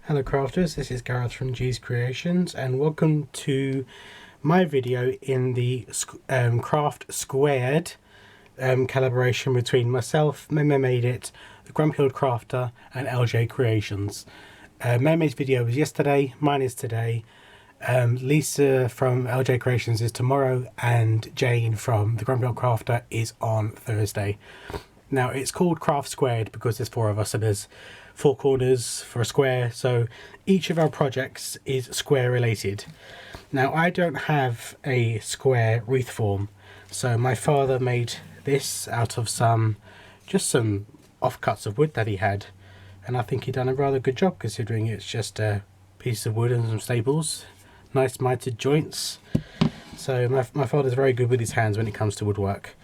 Hello crafters, this is Gareth from G's Creations and welcome to my video in the Craft Squared collaboration between myself, Made It, the Grumpy Old Crafter and LJ Creations. Mermaid's video was yesterday, mine is today, Lisa from LJ Creations is tomorrow and Jane from the Grumpy Old Crafter is on Thursday. Now it's called Craft Squared because there's four of us, so there's four corners for a square, so each of our projects is square related. Now I don't have a square wreath form, so my father made this out of some offcuts of wood that he had, and I think he done a rather good job considering it's just a piece of wood and some staples, nice mitered joints. So my father's very good with his hands when it comes to woodwork.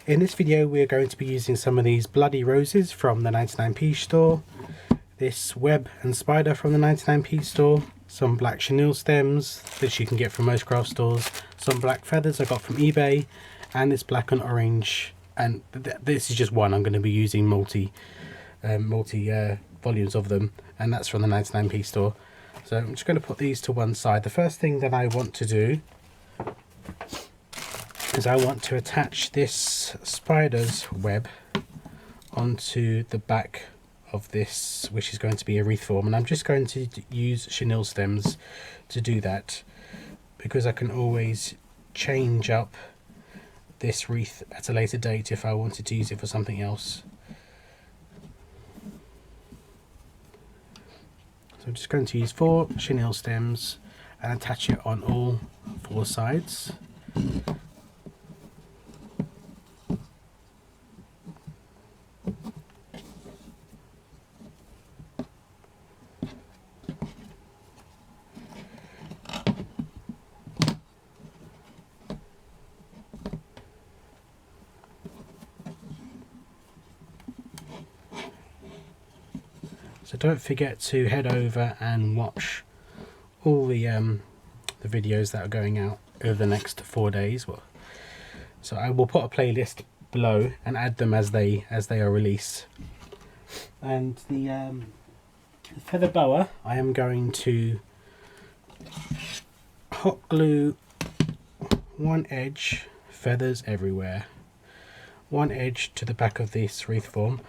In this video we're going to be using some of these bloody roses from the 99p store, this web and spider from the 99p store, some black chenille stems which you can get from most craft stores, some black feathers I got from eBay, and this black and orange, and this is just one. I'm going to be using multi volumes of them, and that's from the 99p store. So I'm just going to put these to one side. The first thing that I want to do is I want to attach this spider's web onto the back of this, which is going to be a wreath form, and I'm just going to use chenille stems to do that because I can always change up this wreath at a later date if I wanted to use it for something else. So I'm just going to use 4 chenille stems and attach it on all 4 sides. So don't forget to head over and watch all the videos that are going out over the next 4 days. So I will put a playlist below and add them as they are released. And the feather boa, I am going to hot glue one edge, feathers everywhere, one edge to the back of this wreath form.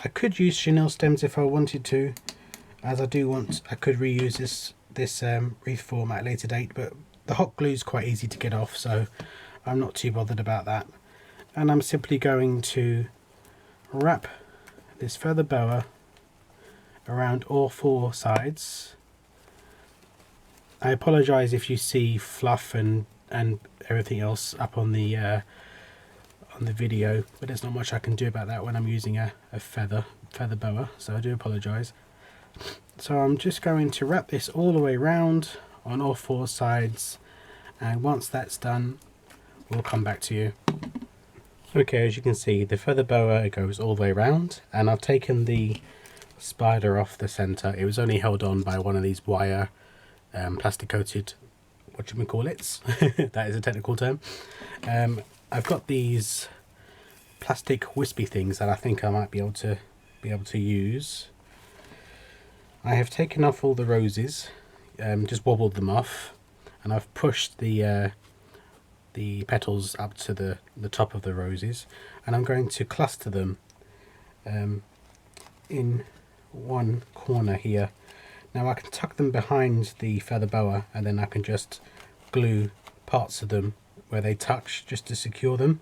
I could use chenille stems if I wanted to, as I could reuse this wreath form at a later date, but the hot glue is quite easy to get off, so I'm not too bothered about that. And I'm simply going to wrap this feather boa around all 4 sides. I apologise if you see fluff and everything else up on the video, but there's not much I can do about that when I'm using a feather boa, so I do apologise. So I'm just going to wrap this all the way around on all 4 sides, and once that's done we'll come back to you. Okay, as you can see the feather boa goes all the way around, and I've taken the spider off the centre. It was only held on by one of these wire plastic coated whatchamacallits that is a technical term. I've got these plastic wispy things that I think I might be able to use. I have taken off all the roses, just wobbled them off, and I've pushed the petals up to the top of the roses, and I'm going to cluster them in one corner here. Now I can tuck them behind the feather boa, and then I can just glue parts of them where they touch just to secure them.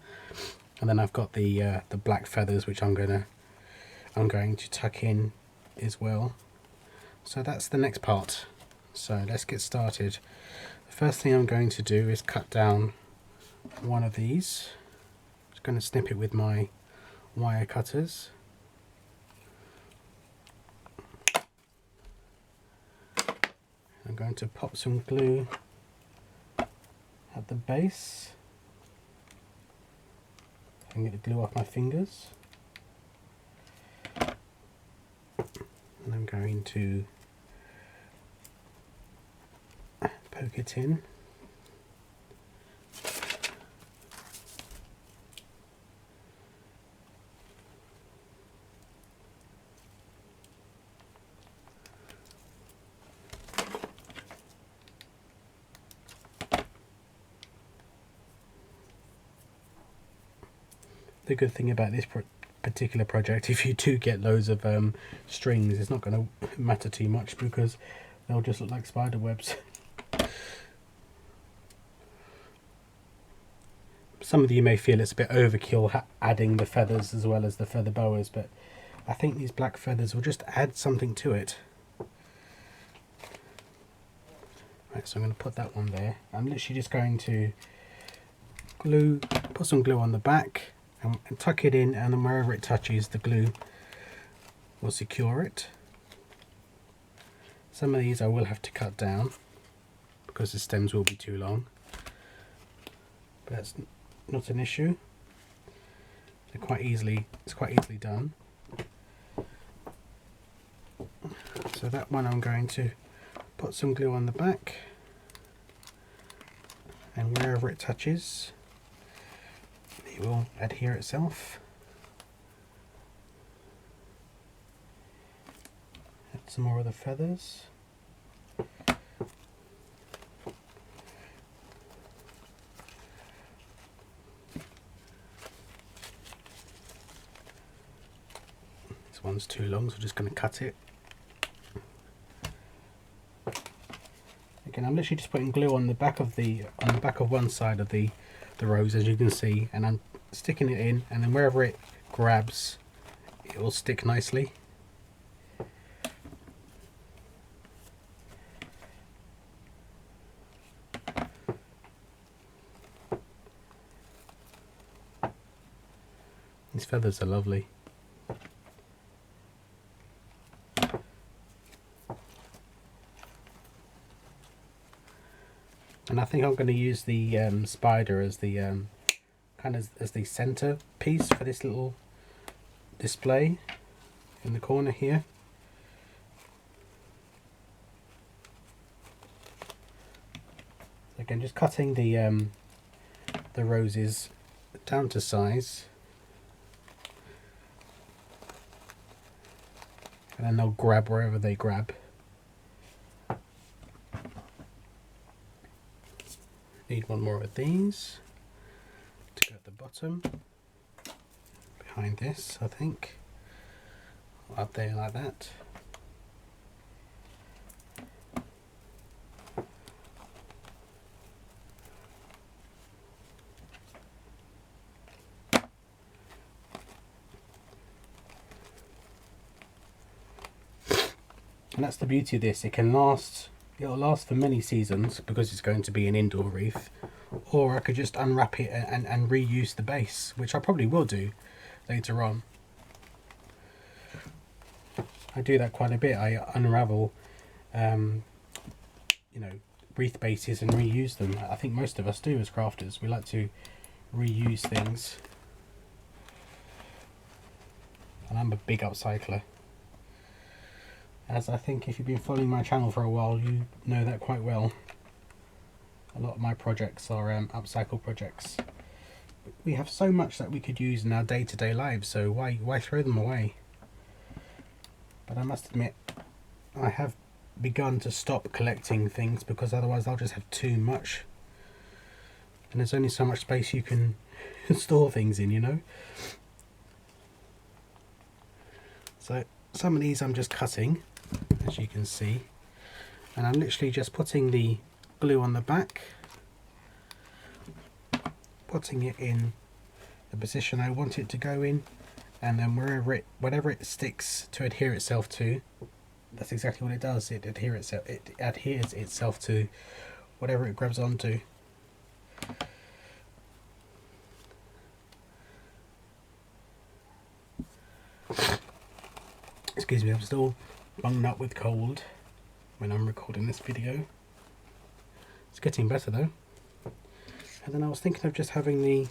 And then I've got the black feathers which I'm going to tuck in as well. So that's the next part. So let's get started. The first thing I'm going to do is cut down one of these. Just going to snip it with my wire cutters. I'm going to pop some glue at the base. I can get the glue off my fingers. And I'm going to poke it in. the good thing about this particular project, if you do get loads of strings, it's not going to matter too much because they'll just look like spider webs. Some of you may feel it's a bit overkill adding the feathers as well as the feather boas, but I think these black feathers will just add something to it. Right, so I'm going to put that one there. I'm literally just going to put some glue on the back and tuck it in, and then wherever it touches, the glue will secure it. Some of these I will have to cut down because the stems will be too long, but that's not an issue. It's quite easily done. So that one I'm going to put some glue on the back, and wherever it touches it will adhere itself. Add some more of the feathers. This one's too long, so I'm just going to cut it. Again, I'm literally just putting glue on the back of one side of the rose, as you can see, and I'm sticking it in, and then wherever it grabs it will stick nicely. These feathers are lovely. And I think I'm going to use the spider as the as the center piece for this little display in the corner here. Again, just cutting the roses down to size, and then they'll grab wherever they grab. Need one more of these to go at the bottom, behind this, I think, up there like that. And that's the beauty of this. It'll last for many seasons because it's going to be an indoor wreath. Or I could just unwrap it and reuse the base, which I probably will do later on. I do that quite a bit. I unravel, wreath bases and reuse them. I think most of us do as crafters. We like to reuse things. And I'm a big upcycler. As I think if you've been following my channel for a while, you know that quite well. A lot of my projects are upcycle projects. We have so much that we could use in our day-to-day lives, so why throw them away? But I must admit, I have begun to stop collecting things because otherwise I'll just have too much. And there's only so much space you can store things in, you know? So some of these I'm just cutting, as you can see, and I'm literally just putting the glue on the back, putting it in the position I want it to go in, and then whatever it sticks to adhere itself to, that's exactly what it does. It adheres itself to whatever it grabs onto. Excuse me, I'm still bunged up with cold when I'm recording this video. It's getting better though. And then I was thinking of just having the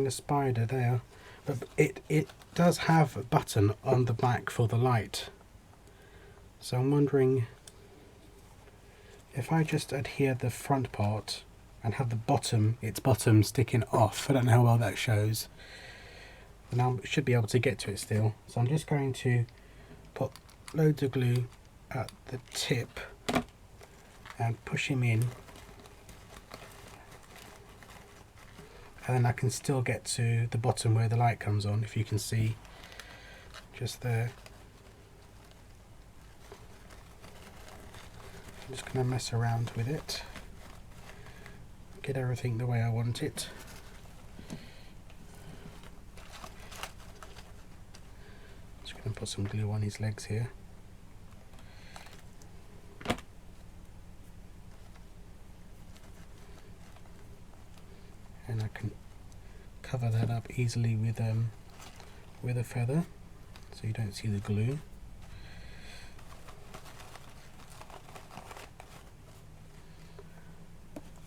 spider there, but it does have a button on the back for the light. So I'm wondering if I just adhere the front part and have its bottom sticking off. I don't know how well that shows. And I should be able to get to it still. So I'm just going to put loads of glue at the tip and push him in. and then I can still get to the bottom where the light comes on, if you can see just there. I'm just going to mess around with it, get everything the way I want it. Just going to put some glue on his legs here. And I can cover that up easily with a feather, so you don't see the glue.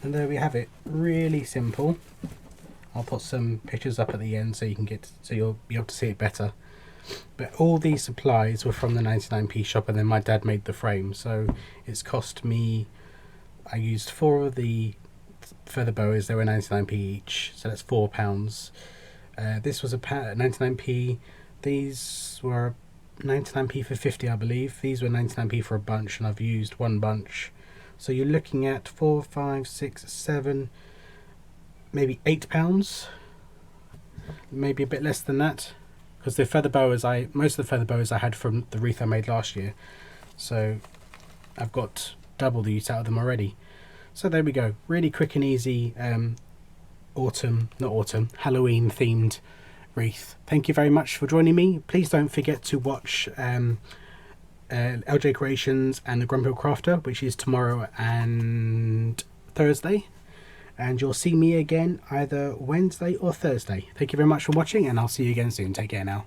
And there we have it, really simple. I'll put some pictures up at the end so you'll be able to see it better. But all these supplies were from the 99p shop, and then my dad made the frame, so it's cost me, I used 4 of the feather boas, they were 99p each, so that's £4. This was a 99p, these were 99p for 50, I believe. These were 99p for a bunch, and I've used 1 bunch. So you're looking at 4, 5, 6, 7, maybe £8, maybe a bit less than that, because the feather boas, most of the feather boas I had from the wreath I made last year, so I've got double the use out of them already. So there we go, really quick and easy Halloween themed wreath. Thank you very much for joining me. Please don't forget to watch LJ Creations and the Grumpy Crafter, which is tomorrow and Thursday, and you'll see me again either Wednesday or Thursday. Thank you very much for watching, and I'll see you again soon. Take care now.